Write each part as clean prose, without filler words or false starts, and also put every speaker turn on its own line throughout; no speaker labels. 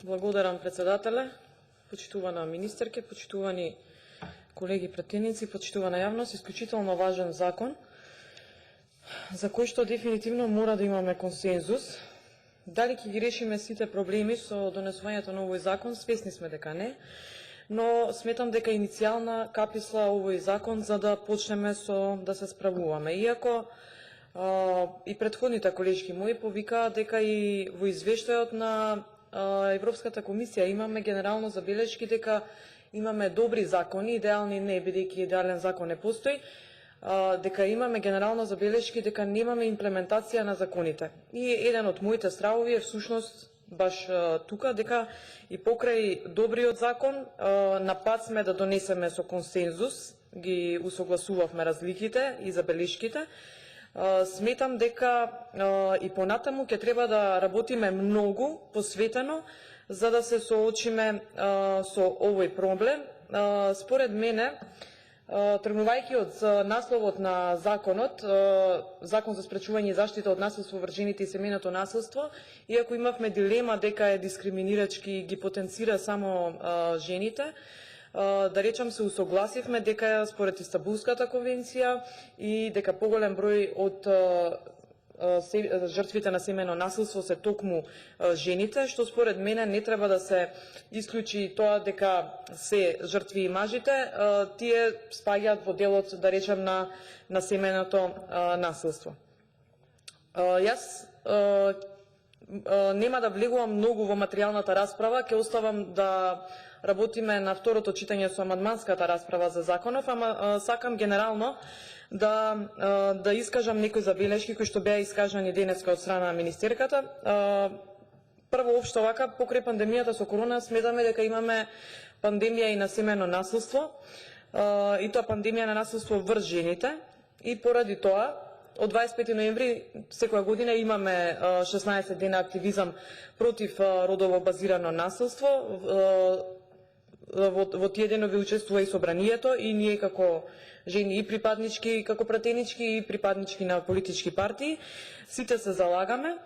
Благодарам, председателе, почитувана министерке, почитувани колеги пратеници, почитувана јавност, исклучително важен закон, за кој што дефинитивно мора да имаме консензус. Дали ќе ги решиме сите проблеми со донесувањето на овој закон, свесни сме дека не, но сметам дека иницијална каписла овој закон за да почнеме да се справуваме. Иако и претходните колешки мои повикаа дека и во извештајот на Европската комисија имаме генерално забелешки дека имаме добри закони, идеални не, бидејќи идеален закон не постои, дека имаме генерално забелешки дека немаме имплементација на законите. И еден од моите стравови е всушност баш тука, дека и покрај добриот закон на пат сме да донесеме со консензус, ги усогласувавме разликите и забелешките. Сметам дека и понатаму ќе треба да работиме многу посветено за да се соочиме со овој проблем. Според мене, тргнувајќи од насловот на законот, Закон за спречување и заштита од насилство врз жените и семејното насилство, иако имавме дилема дека е дискриминирачки и ги потенцира само жените, да речам се усогласивме дека според Истанбулската конвенција и дека поголем број од жртвите на семејно насилство се токму жените, што според мене не треба да се исклучи тоа дека се жртви и мажите, тие спаѓаат во делот, да речем, на семејното насилство. Јас нема да влегувам многу во материјалната расправа, ќе оставам да работиме на второто читање со амандманската расправа за законов, ама сакам генерално да искажам некои забелешки кои што беа искажани денеска од страна на министерката. Прво, општо вака, покрај пандемијата со корона, сметаме дека имаме пандемија и на семејно насилство, и тоа пандемија на насилство врз жените, и поради тоа од 25 ноември секоја година имаме 16 дена активизам против родово базирано насилство. Во тие денови учествува и собранието, и ние како жени и припаднички, како пратенички и припаднички на политички партии, сите се залагаме,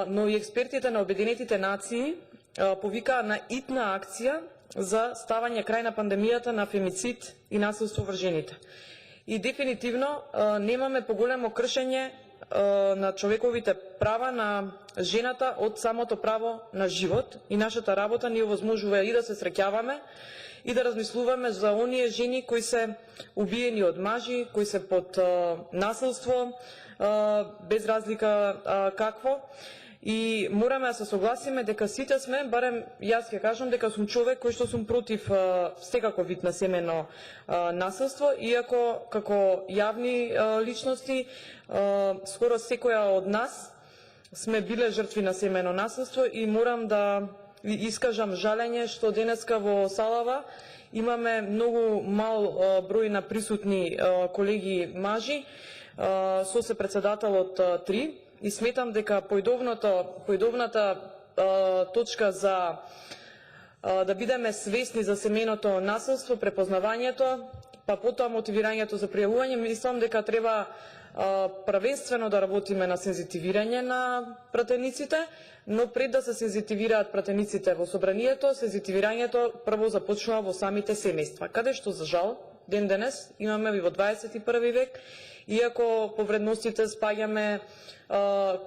но и експертите на Обединетите нации повикаа на итна акција за ставање крај на пандемијата на фемицид и насилство врз жените. И дефинитивно немаме поголемо кршење на човековите права на жената од самото право на живот, и нашата работа ни овозможува и да се среќаваме и да размислуваме за оние жени кои се убиени од мажи, кои се под насилство, без разлика какво. И мораме да се согласиме дека сите сме, барем јас ќе кажам дека сум човек кој што сум против секако вид на семејно насилство, иако како јавни личности скоро секоја од нас сме биле жртви на семејно насилство, и морам да искажам жалење што денеска во салава имаме многу мал број на присутни колеги мажи, со се председателот 3, и сметам дека поидовната точка за да бидеме свесни за семејното насилство, препознавањето, па потоа мотивирањето за пријавување, мислам дека треба првенствено да работиме на сензитивирање на пратениците, но пред да се сензитивираат пратениците во собранието, сензитивирањето прво започнува во самите семејства, каде што за жал ден денес имаме и во 21 век, иако по вредностите спаѓаме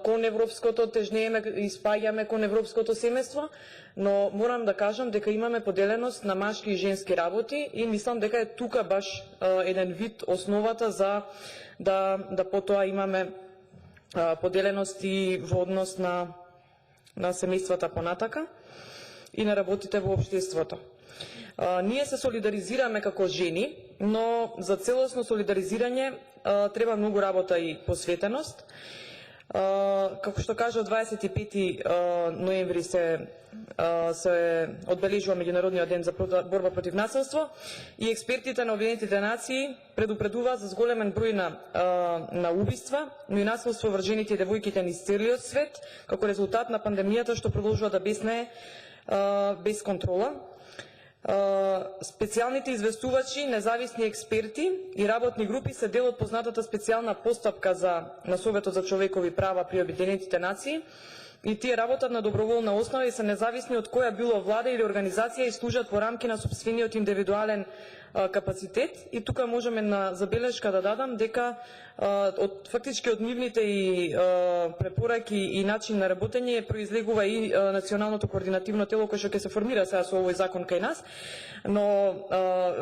кон европското, тежнееме и спаѓаме кон европското семејство, но морам да кажам дека имаме поделеност на машки и женски работи, и мислам дека е тука баш еден вид основата за да потоа имаме поделеност и во однос на семејствата понатака и на работите во општеството. Ние се солидаризираме како жени, но за целосно солидаризирање треба многу работа и посветеност. Како што кажа, 25 ноември се одбележува Меѓународниот ден за борба против насилство, и експертите на Обединетите нации предупредуваат за зголемен број на убиства, но и насилство врз жените и девојките низ целиот свет, како резултат на пандемијата што продолжува да бесне без контрола. Специјалните известувачи, независни експерти и работни групи се дел од познатата специјална постапка на Советот за човекови права при Обединетите нации, и тие работат на доброволна основа и се независни од која било влада или организација и служат во рамки на сопствениот индивидуален капацитет. И тука можеме на забелешка да дадам дека фактички од нивните и препораки и начин на работење произлегува и националното координативно тело кој што ќе се формира сега со овој закон кај нас, но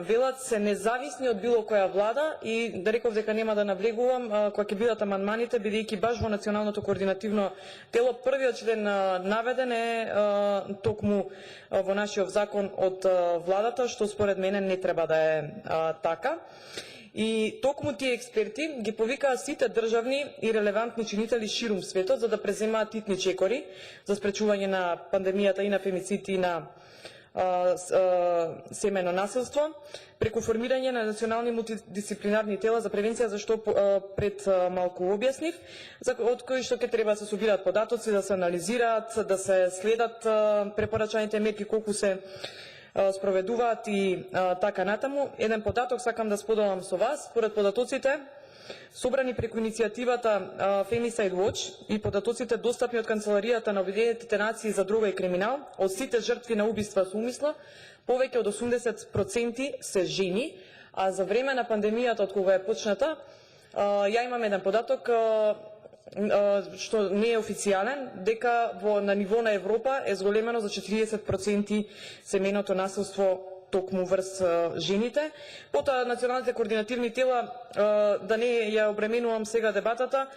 велат се независни од било која влада и да реков дека нема да навлегувам кога ќе бидат амандманите, бидејќи баш во националното координативно тело првиот член наведен е токму во нашиот закон од владата, што според мене не треба да е така. И токму тие експерти ги повикаа сите државни и релевантни чинители ширум светот за да преземаат итни чекори за спречување на пандемијата и на фемицид и на семејно насилство, преку формирање на национални мултидисциплинарни тела за превенција, за што пред малку објаснив, од кои што ќе треба да се собираат податоци, да се анализираат, да се следат препорачаните мерки колку се спроведуваат и така натаму. Еден податок сакам да споделам со вас. Според податоците собрани преку иницијативата Femicide Watch и податоците достапни од Канцеларијата на Обединетите нации за дрога и криминал, од сите жртви на убиства со умисла, повеќе од 80% се жени, а за време на пандемијата од кога е почната, ја имам еден податок што не е официјален, дека на ниво на Европа е зголемено за 40% семејното насилство токму врз жените. Потоа националните координативни тела, да не ја обременувам сега дебатата,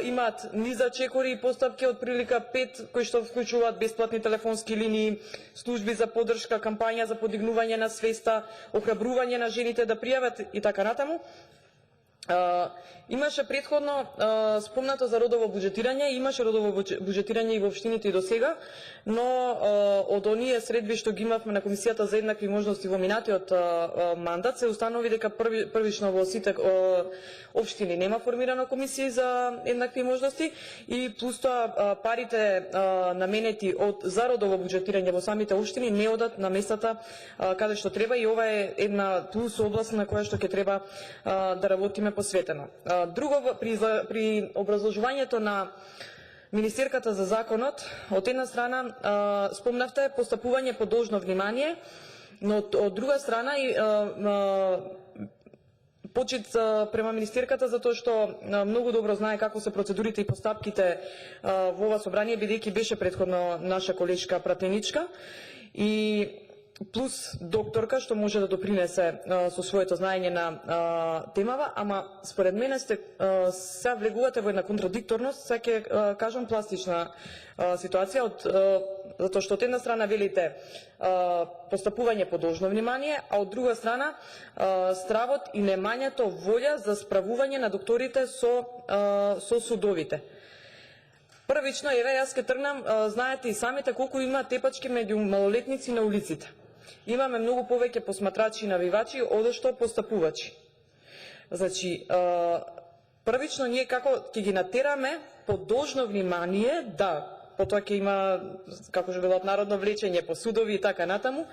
имаат низа чекори и постапки од прилика 5 кои што вклучуваат бесплатни телефонски линии, служби за поддршка, кампања за подигнување на свеста, охрабрување на жените да пријават и така натаму. Имаше претходно спомнато за родово буџетирање, имаше родово буџетирање и во општините и до сега, но од оние средби што ги имавме на Комисијата за еднакви можности во минатиот мандат се установи дека првично во сите општини нема формирана комисија за еднакви можности и плюс тоа парите наменети за родово буџетирање во самите општини не одат на местата каде што треба и ова е една плюс област на која што ќе треба да работиме посветено. Друго, при образложувањето на министерката за законот, од една страна спомнавте постапување по должно внимание, но од друга страна и почит према министерката затоа што многу добро знае како се процедурите и постапките во ова собрание, бидејќи беше претходно наша колешка пратеничка и плюс докторка што може да допринесе со своето знаење на темава, ама според мене сте се влегувате во една контрадикторност, се ќе кажам пластична ситуација, затоа што од една страна велите постапување по должно внимание, а од друга страна стравот и немањето волја за справување на докторите со судовите. Првично, еве, јас ке тргнам, знаете и самите колку има тепачки меѓу малолетници на улиците. Имаме многу повеќе посматрачи и навивачи, одошто постапувачи. Значи, првично ние како ќе ги натераме по должно внимание, да, потоа ќе има, како што велат, народно влечење по судови и така натаму,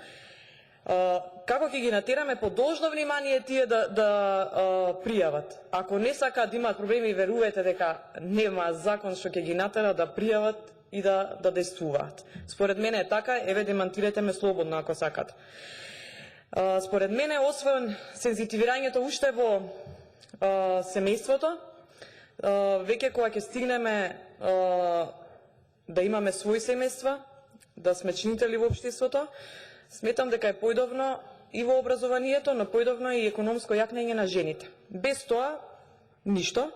како ќе ги натераме по должно внимание тие да пријават. Ако не сакаат да имаат проблеми, верувате дека нема закон што ќе ги натера да пријават и да действуваат. Според мене е така, еве демантирате ме слободно ако сакате. Според мене, освен сензитивирањето уште во семејството, веќе кога ќе стигнеме да имаме свои семејства, да сме чинители во општеството, сметам дека е појдовно и во образованието, но појдовно и економско јакнење на жените. Без тоа, ништо.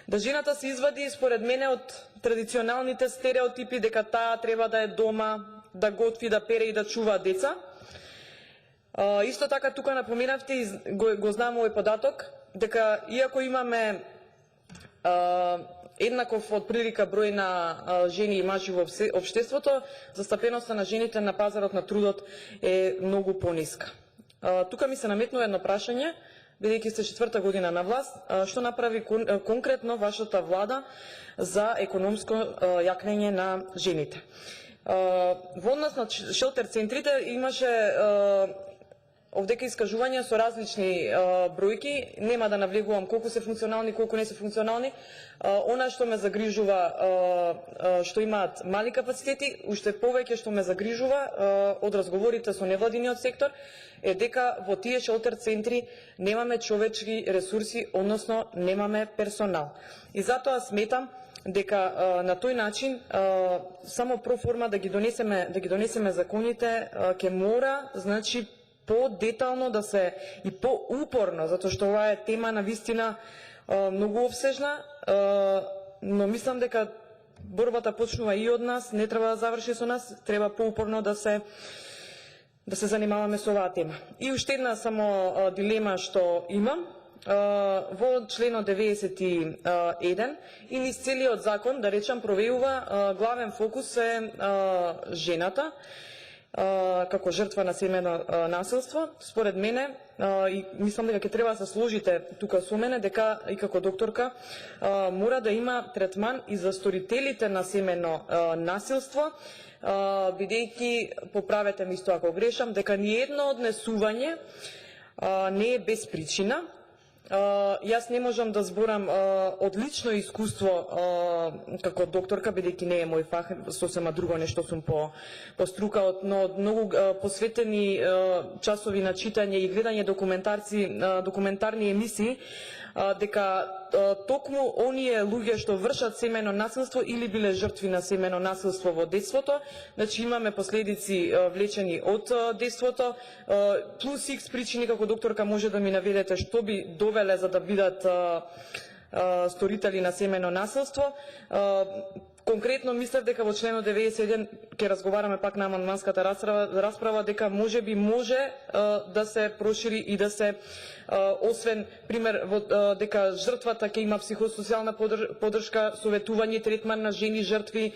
Да жената се извади, според мене, од традиционалните стереотипи дека таа треба да е дома, да готви, да пере и да чува деца. Исто така тука напоменавте и го знам овој податок, дека иако имаме еднаков од прилика број на жени и мажи во општеството, застапеноста на жените на пазарот на трудот е многу пониска. Тука ми се наметнува едно прашање, бидејќи сте 4-та година на власт, што направи конкретно вашата влада за економско јакнење на жените? Во однос на шелтер центрите имаше овдека искажувања со различни бројки, нема да навлегувам колку се функционални, колку не се функционални. Она што ме загрижува, што имаат мали капацитети, уште повеќе што ме загрижува од разговорите со невладиниот сектор, е дека во тие шелтер центри немаме човечки ресурси, односно немаме персонал. И затоа сметам дека на тој начин само проформа да ги донесеме законите ќе мора, значи, по-детално да се и по-упорно, затоа што ова е тема на вистина многу обсежна, но мислам дека борбата почнува и од нас, не треба да заврши со нас, треба поупорно да се занимаваме со оваа тема. И уште една само дилема што имам, во членот 91 и низ целиот закон, да речам, провеува главен фокус е жената како жртва на семено насилство. Според мене, и мислам дека ќе треба да се сложите тука со мене, дека и како докторка мора да има третман и за сторителите на семено насилство, бидејќи, поправете ме исто ако грешам, дека ниедно однесување не е без причина. Јас не можам да зборам од лично искуство како докторка, бидејќи не е мој фах, сосема друго нешто сум по струка, но од многу посветени часови на читање и гледање документарни емисии, дека токму оние луѓе што вршат семено насилство или биле жртви на семено насилство во детството, значи имаме последици влечени од детството, плюс X причини, како докторка може да ми наведете што би довеле за да бидат сторители на семено насилство. Конкретно мислев дека во членот 91 ќе разговараме пак на амандманската расправа, дека може да се прошири и да се освен пример дека жртвата ќе има психосоцијална поддршка, советување, третман на жени жртви,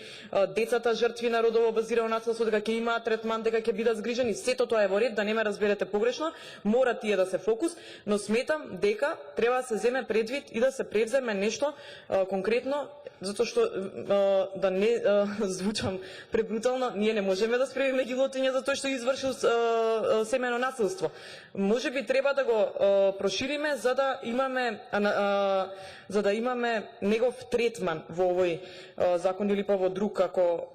децата жртви на родово базирано насилство, дека ќе имаат третман, дека ќе бидат згрижени. Сето тоа е во ред, да не ме разберете погрешно, мора тие да се фокус, но сметам дека треба да се земе предвид и да се превземе нешто конкретно, затоа што да не звучам пребрутално, ние не можеме да спремиме гилотиња за тоа што извршил семено насилство. Можеби треба да го прошириме за да имаме негов третман во овој закон или па во друг, ако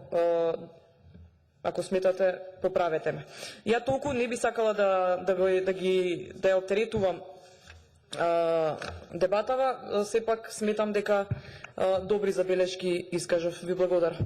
сметате, поправете ме. Ја толку не би сакала да ја оптеретувам дебатава, сепак сметам дека добри забелешки искажав. Ви благодарам.